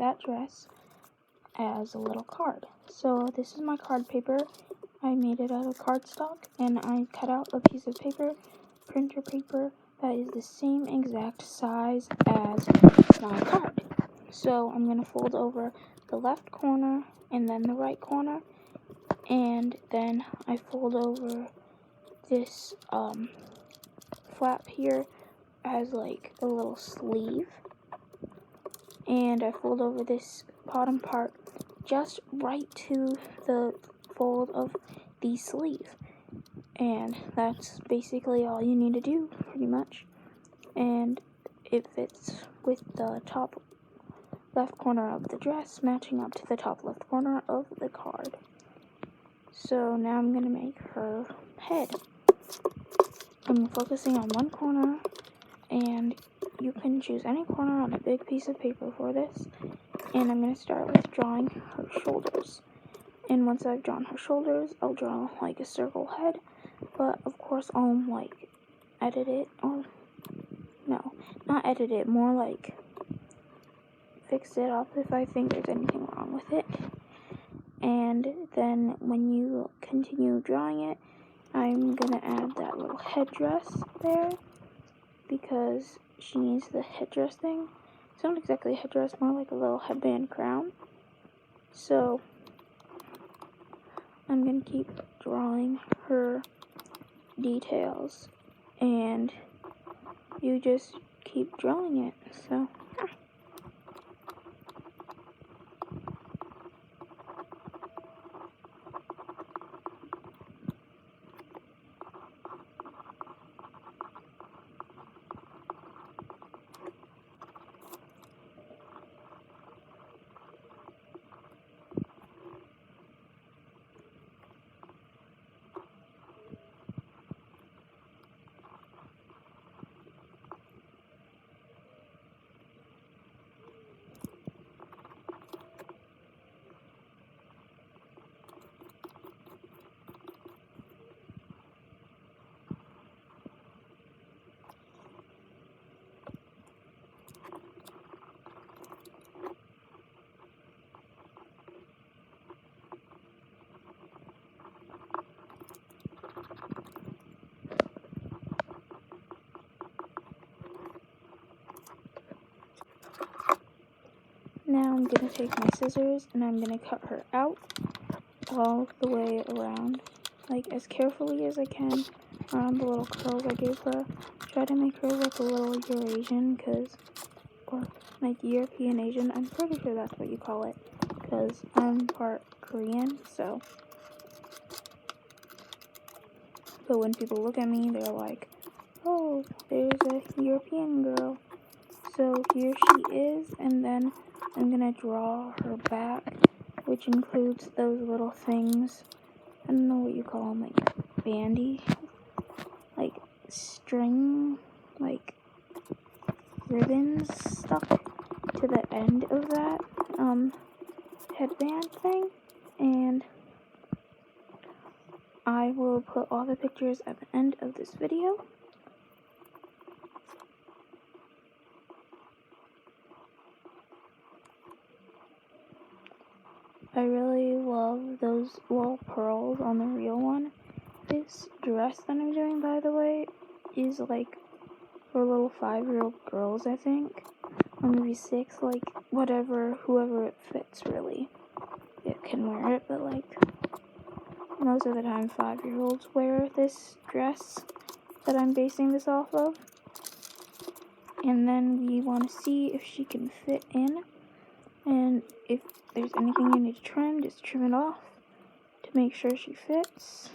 that dress as a little card. So this is my card paper. I made it out of cardstock, and I cut out a piece of paper, printer paper, that is the same exact size as my card. So I'm going to fold over the left corner and then the right corner, and then I fold over this flap here as like a little sleeve, and I fold over this bottom part just right to the fold of the sleeve, and that's basically all you need to do, pretty much. And it fits with the top left corner of the dress matching up to the top left corner of the card. So now I'm going to make her head. I'm focusing on one corner, and you can choose any corner on a big piece of paper for this. And I'm going to start with drawing her shoulders. And once I've drawn her shoulders, I'll draw like a circle head. But of course I'll like edit it, or no, not edit it, more like fix it up if I think there's anything wrong with it. And then when you continue drawing it, I'm going to add that little headdress there, because she needs the headdress thing. It's not exactly a headdress, more like a little headband crown. So I'm going to keep drawing her details, and you just keep drawing it. So now I'm going to take my scissors and I'm going to cut her out all the way around, like as carefully as I can around the little curls I gave her. Try to make her look a little Eurasian, or like European Asian, I'm pretty sure that's what you call it, because I'm part Korean, so. But when people look at me, they're like, oh, there's a European girl. So here she is, and then I'm going to draw her back, which includes those little things. I don't know what you call them, like bandy, like string, like ribbons stuck to the end of that headband thing. And I will put all the pictures at the end of this video. I really love those little pearls on the real one. This dress that I'm doing, by the way, is like for little 5-year-old girls, I think. Or maybe 6, like whatever, whoever it fits, really. It can wear it, but like most of the time 5-year-olds wear this dress that I'm basing this off of. And then we want to see if she can fit in, and if there's anything you need to trim, just trim it off to make sure she fits.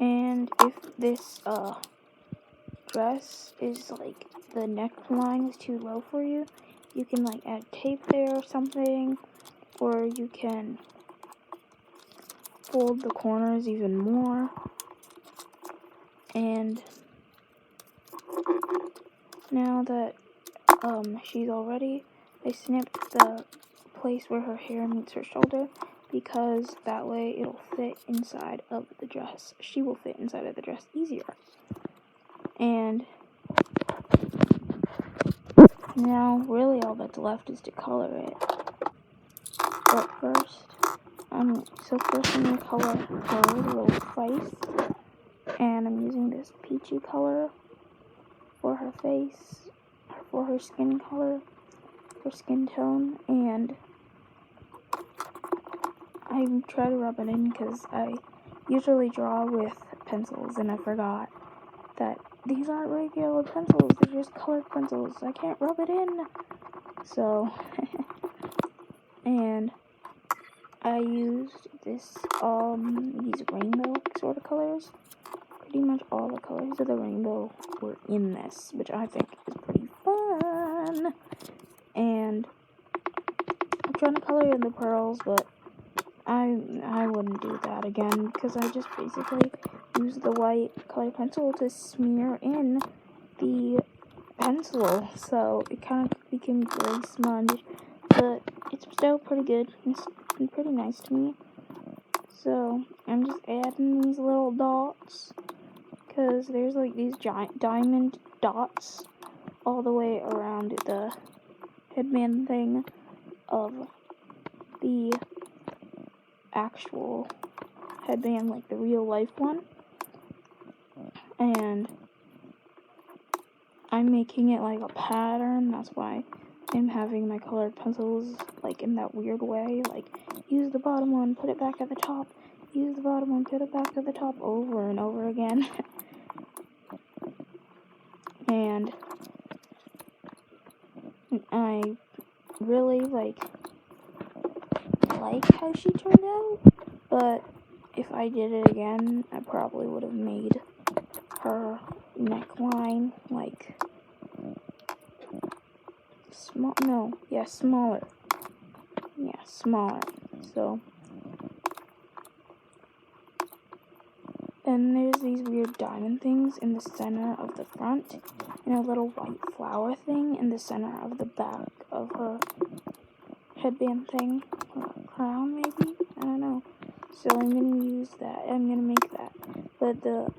And if this dress is like the neckline is too low for you, you can like add tape there or something, or you can fold the corners even more. And now that she's all ready, I snipped the place where her hair meets her shoulder, because that way it'll fit inside of the dress. She will fit inside of the dress easier. And Now, really all that's left is to color it. But first, I'm going to color her little face. And I'm using this peachy color for her face, for her skin color, her skin tone. And I try to rub it in because I usually draw with pencils, and I forgot that these aren't regular pencils, they're just colored pencils. I can't rub it in. So, and I used these rainbow sort of colors. Pretty much all the colors of the rainbow were in this, which I think is pretty fun. And I'm trying to color in the pearls, but I wouldn't do that again because I just basically used the white colored pencil to smear in the pencil, so it kind of became gray smudge, but it's still pretty good. It's pretty nice to me. So I'm just adding these little dots because there's like these giant diamond dots all the way around the headband thing of the actual headband, like the real life one. And I'm making it like a pattern. That's why I'm having my colored pencils like in that weird way, like use the bottom one, put it back at the top, use the bottom one, put it back at the top, over and over again. And I really like how she turned out, but if I did it again, I probably would have made her neckline like smaller. Yeah, smaller. So, and there's these weird diamond things in the center of the front, and a little white flower thing in the center of the back of her headband thing, or crown maybe? I don't know. So I'm going to use that. I'm going to make that. But the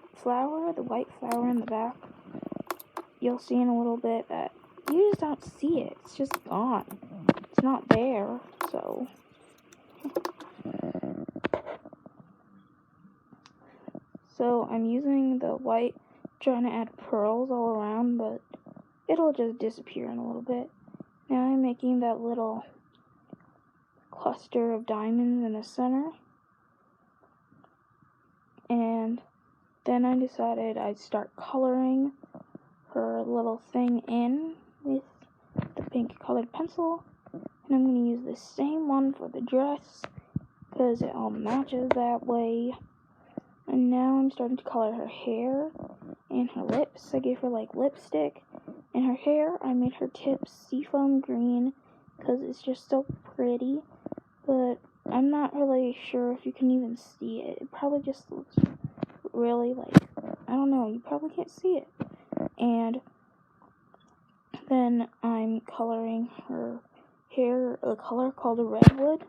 white flower in the back, you'll see in a little bit that you just don't see it. It's just gone. It's not there. So I'm using the white, trying to add pearls all around, but it'll just disappear in a little bit. Now I'm making that little cluster of diamonds in the center. And then I decided I'd start coloring her little thing in with the pink colored pencil. And I'm going to use the same one for the dress because it all matches that way. And now I'm starting to color her hair and her lips. I gave her like lipstick. And her hair, I made her tips seafoam green because it's just so pretty. But I'm not really sure if you can even see it. It probably just looks really like, I don't know, you probably can't see it. And then I'm coloring her hair a color called a redwood.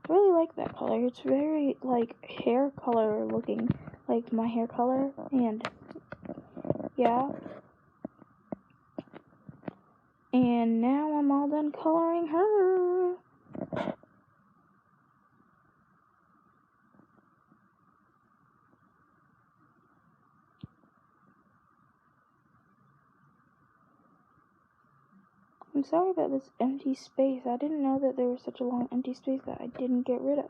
I really like that color. It's very like hair color looking, like my hair color. And yeah. And now I'm all done coloring her. I'm sorry about this empty space. I didn't know that there was such a long empty space that I didn't get rid of.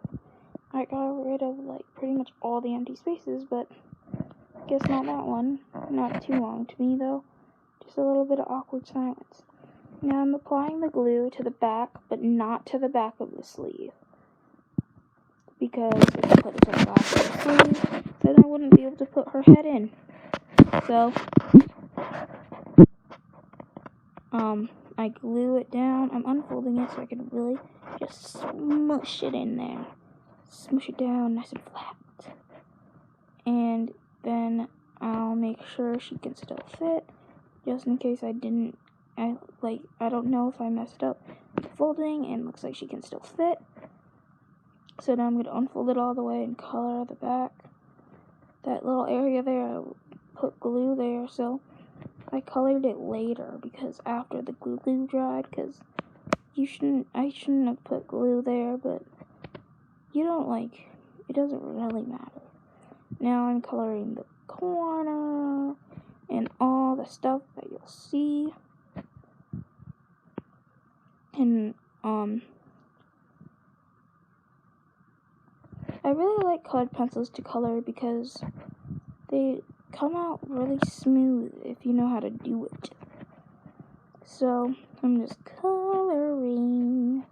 I got rid of like pretty much all the empty spaces, but I guess not that one. Not too long to me though. Just a little bit of awkward silence. Now I'm applying the glue to the back, but not to the back of the sleeve. Because if I put it to the back of the sleeve, then I wouldn't be able to put her head in. So, I glue it down. I'm unfolding it so I can really just smush it in there. Smush it down nice and flat. And then I'll make sure she can still fit, just in case I didn't, I don't know if I messed up the folding and it looks like she can still fit. So now I'm going to unfold it all the way and color the back. That little area there, I put glue there, so I colored it later because after the glue dried, because I shouldn't have put glue there, but you don't it doesn't really matter. Now I'm coloring the corner and all the stuff that you'll see. And I really like colored pencils to color because they come out really smooth if you know how to do it. So I'm just coloring,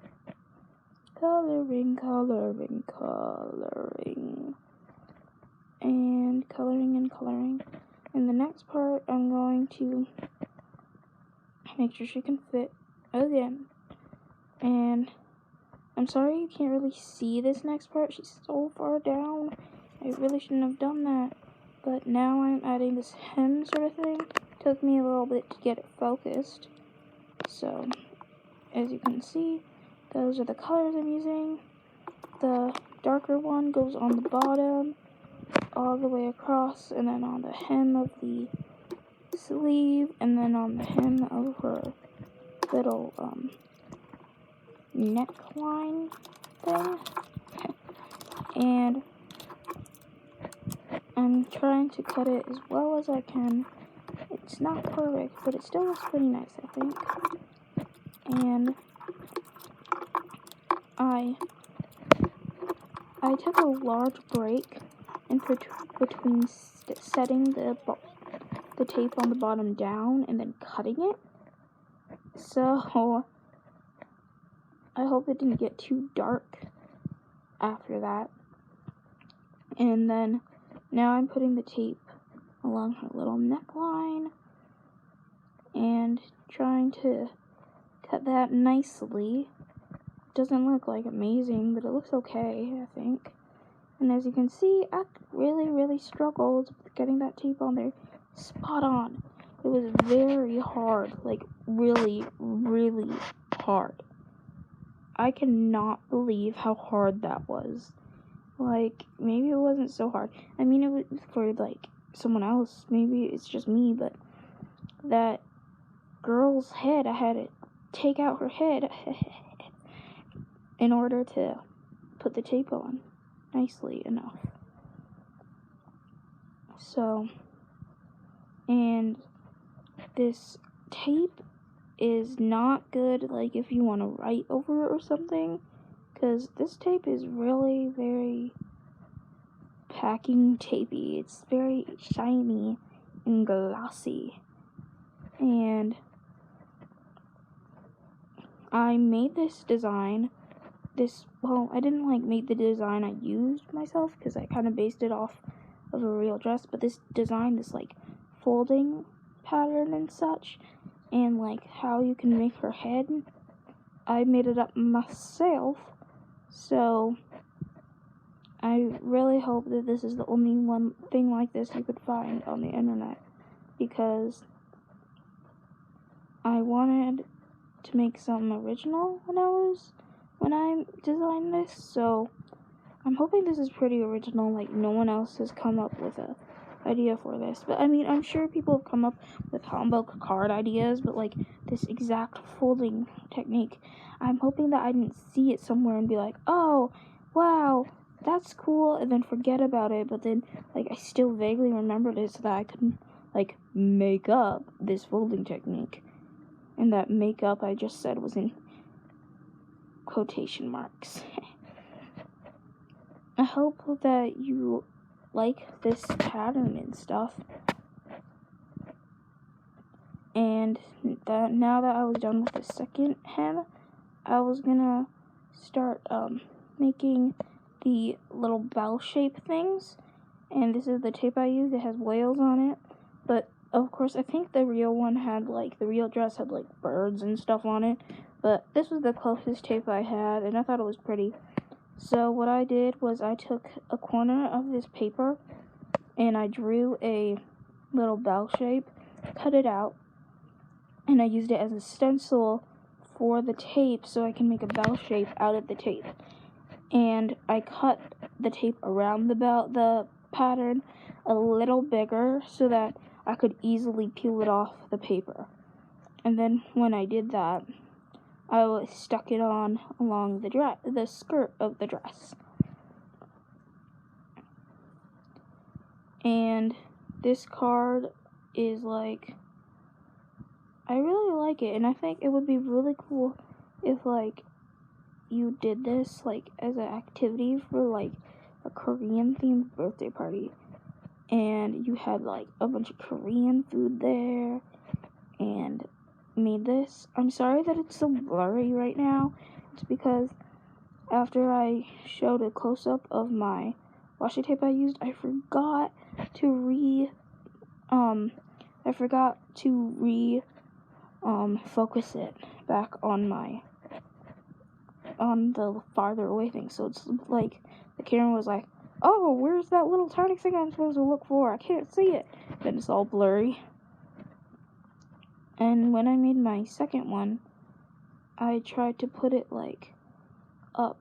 and coloring. And the next part, I'm going to make sure she can fit again. And I'm sorry you can't really see this next part. She's so far down. I really shouldn't have done that. But now I'm adding this hem sort of thing. Took me a little bit to get it focused. So, as you can see, those are the colors I'm using. The darker one goes on the bottom, all the way across, and then on the hem of the sleeve, and then on the hem of her little neckline thing. And I'm trying to cut it as well as I can. It's not perfect, but it still looks pretty nice, I think. And I took a large break in between setting the tape on the bottom down and then cutting it. So I hope it didn't get too dark after that. And then now I'm putting the tape along her little neckline and trying to cut that nicely. Doesn't look like amazing, but it looks okay, I think. And as you can see, I really struggled with getting that tape on there spot on. It was very hard, really hard. I cannot believe how hard that was. Maybe it wasn't so hard. I mean, it was for someone else. Maybe it's just me, but that girl's head, I had to take out her head in order to put the tape on nicely enough. So, and this tape is not good if you want to write over it or something, because this tape is really very packing tapey. It's very shiny and glossy. And I made this design. I didn't make the design I used myself because I kind of based it off of a real dress, but this design, this folding pattern and such, and how you can make her head, I made it up myself. So I really hope that this is the only one thing like this you could find on the internet, because I wanted to make something original when I designed this, so I'm hoping this is pretty original, no one else has come up with a idea for this. But I mean, I'm sure people have come up with Hanbok Card ideas, but this exact folding technique, I'm hoping that I didn't see it somewhere and be like, oh, wow, that's cool, and then forget about it, but then, I still vaguely remembered it so that I could, make up this folding technique. And that makeup I just said was in quotation marks. I hope that you like this pattern and stuff. And now that I was done with the second hem, I was gonna start making the little bell shape things. And this is the tape I used. It has whales on it. But of course, I think the real one had the real dress had birds and stuff on it. But this was the closest tape I had, and I thought it was pretty. So what I did was I took a corner of this paper and I drew a little bell shape, cut it out, and I used it as a stencil for the tape so I can make a bell shape out of the tape. And I cut the tape around the pattern a little bigger so that I could easily peel it off the paper. And then when I did that, I stuck it on along the skirt of the dress. And this card is like, I really like it, and I think it would be really cool if like you did this like as an activity for like a Korean themed birthday party, and you had like a bunch of Korean food there and made this. I'm sorry that it's so blurry right now. It's because after I showed a close-up of my washi tape I used, I forgot to focus it back on the farther away thing. So it's like the camera was like, oh, where's that little tiny thing I'm supposed to look for? I can't see it. Then it's all blurry. And when I made my second one, I tried to put it like up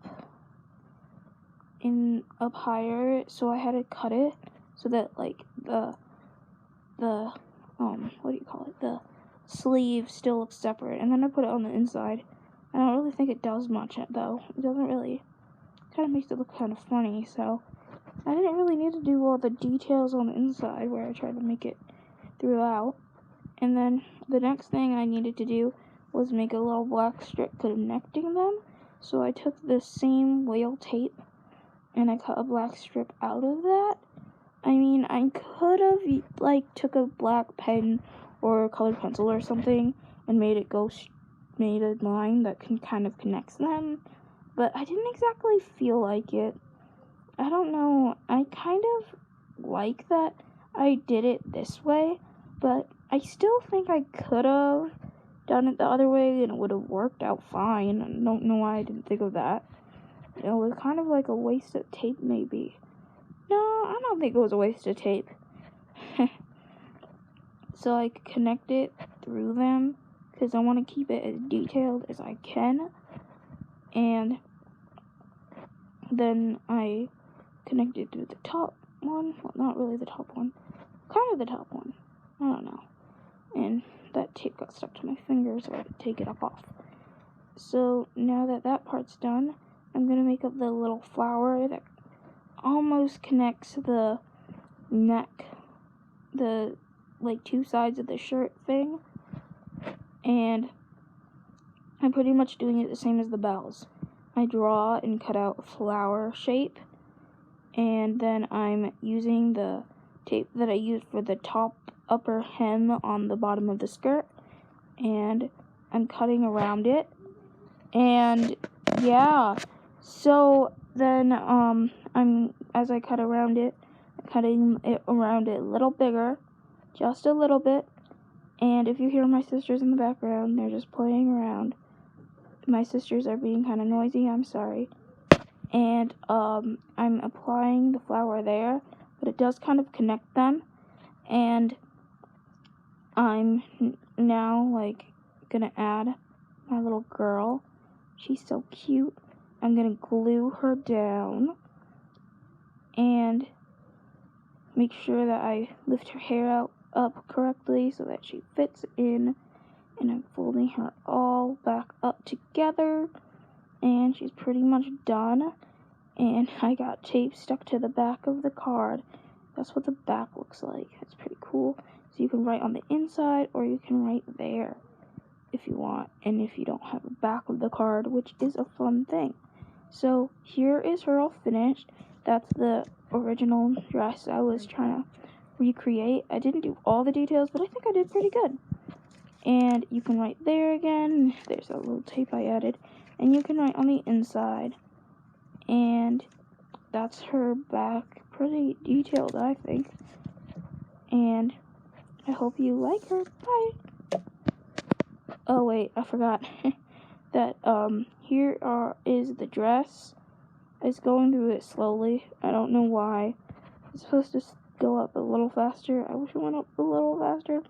higher, so I had to cut it so that like the the sleeve still looks separate, and then I put it on the inside. I don't really think it does much though. It doesn't really, kind of makes it look kind of funny, so I didn't really need to do all the details on the inside where I tried to make it throughout. And then the next thing I needed to do was make a little black strip connecting them. So I took the same whale tape and I cut a black strip out of that. I mean, I could have like took a black pen or a colored pencil or something and made a line that kind of connects them, but I didn't exactly feel like it. I don't know, I kind of like that I did it this way, but I still think I could have done it the other way and it would have worked out fine. I don't know why I didn't think of that. It was kind of like a waste of tape, maybe. No, I don't think it was a waste of tape. So I connect it through them because I want to keep it as detailed as I can. And then I connect it to the top one. Well, not really the top one. Kind of the top one. I don't know. And that tape got stuck to my finger, so I had to take it off. So now that that part's done, I'm going to make up the little flower that almost connects the neck, the like two sides of the shirt thing. And I'm pretty much doing it the same as the bells. I draw and cut out a flower shape, and then I'm using the tape that I used for the upper hem on the bottom of the skirt, and I'm cutting around it. And yeah, so then as I cut around it, I'm cutting it around it a little bigger, just a little bit. And if you hear my sisters in the background, they're just playing around. My sisters are being kind of noisy, I'm sorry. And I'm applying the flower there, but it does kind of connect them. And I'm now like gonna add my little girl. She's so cute. I'm gonna glue her down and make sure that I lift her hair up correctly so that she fits in. And I'm folding her all back up together, and she's pretty much done. And I got tape stuck to the back of the card. That's what the back looks like. It's pretty cool. So you can write on the inside, or you can write there if you want, and if you don't have a back of the card, which is a fun thing. So here is her all finished. That's the original dress I was trying to recreate. I didn't do all the details, but I think I did pretty good. And you can write there again. There's a little tape I added. And you can write on the inside. And that's her back. Pretty detailed, I think. And I hope you like her. Bye. Oh, wait, I forgot that here is the dress. It's going through it slowly. I don't know why. It's supposed to go up a little faster. I wish it went up a little faster.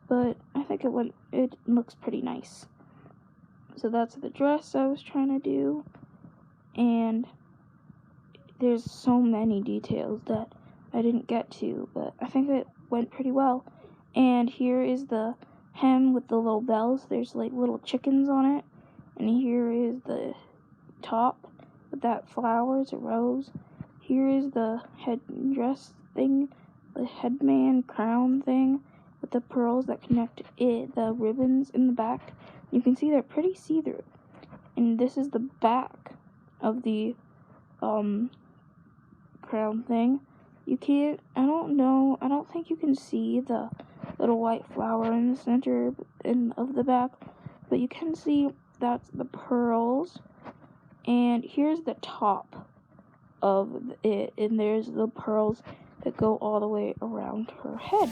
But I think it looks pretty nice. So that's the dress I was trying to do. And there's so many details that I didn't get to, but I think it went pretty well. And here is the hem with the little bells. There's like little chickens on it. And here is the top with that flowers, a rose. Here is the headdress thing, the headband crown thing with the pearls that connect the ribbons in the back. You can see they're pretty see-through. And this is the back of the crown thing. I don't think you can see the little white flower in the center of the back, but you can see that's the pearls. And here's the top of it, and there's the pearls that go all the way around her head.